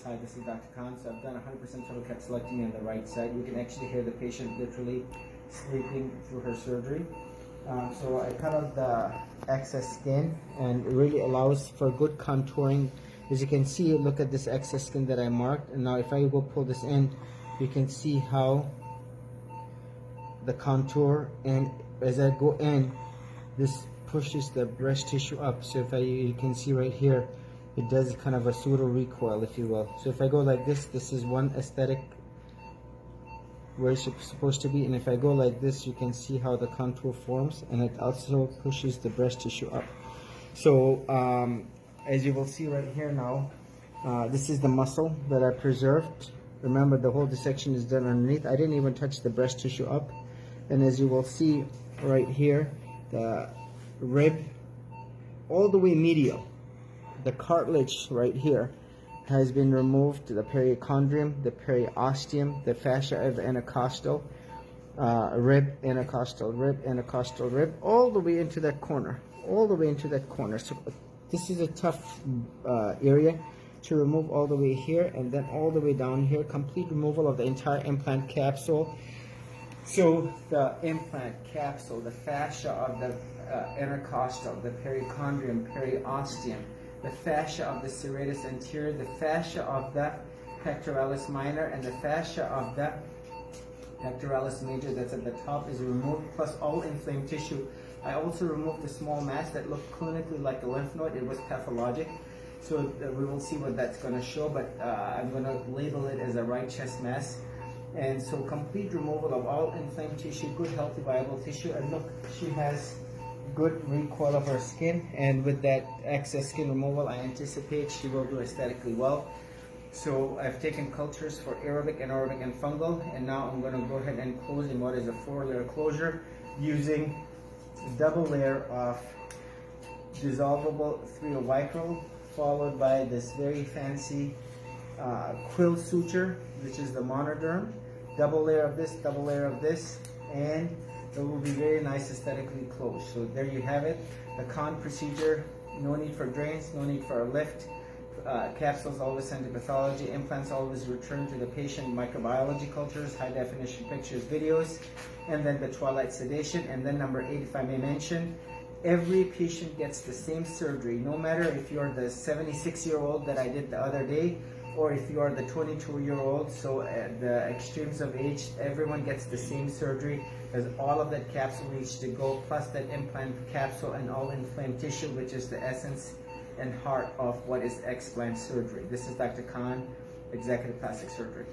Hi, this is Dr. Khan. So I've done 100% total capsulectomy on the right side. You can actually hear the patient literally sleeping through her surgery. So I cut out the excess skin, and it really allows for good contouring. As you can see, look at this excess skin that I marked. And now if I go pull this in, you can see how the contour, and as I go in, this pushes the breast tissue up. So if you can see right here, it does kind of a pseudo recoil, if you will. So if I go like this is one aesthetic where it's supposed to be, and if I go like this, you can see how the contour forms, and it also pushes the breast tissue up. So as you will see right here now, this is the muscle that I preserved. Remember, the whole dissection is done underneath. I didn't even touch the breast tissue up. And as you will see right here, the rib all the way medial, the cartilage right here has been removed, the perichondrium, the periosteum, the fascia of intercostal, rib, intercostal rib, intercostal rib, all the way into that corner, all the way into that corner. So this is a tough area to remove, all the way here and then all the way down here, complete removal of the entire implant capsule. So the implant capsule, the fascia of the intercostal, the perichondrium, periosteum, the fascia of the serratus anterior, the fascia of the pectoralis minor, and the fascia of the pectoralis major that's at the top is removed, plus all inflamed tissue. I also removed the small mass that looked clinically like a lymph node. It was pathologic. So we will see what that's going to show, but I'm going to label it as a right chest mass. And so complete removal of all inflamed tissue, good, healthy, viable tissue. And look, she has good recoil of her skin, and with that excess skin removal, I anticipate she will do aesthetically well. So I've taken cultures for aerobic, anaerobic, and fungal, and now I'm going to go ahead and close in what is a 4-layer closure using a double layer of dissolvable 3-vicryl, followed by this very fancy quill suture, which is the monoderm. Double layer of this, double layer of this, and it will be very nice aesthetically closed. So there you have it, the Khan procedure. No need for drains, no need for a lift. Capsules always sent to pathology, implants always return to the patient, microbiology cultures, high definition pictures, videos, and then the twilight sedation. And then number 8, if I may mention, every patient gets the same surgery, no matter if you're the 76-year-old that I did the other day, or if you are the 22-year-old. So at the extremes of age, everyone gets the same surgery, as all of that capsule needs to go, plus that implant capsule and all inflamed tissue, which is the essence and heart of what is explant surgery. This is Dr. Khan, Executive Plastic Surgery.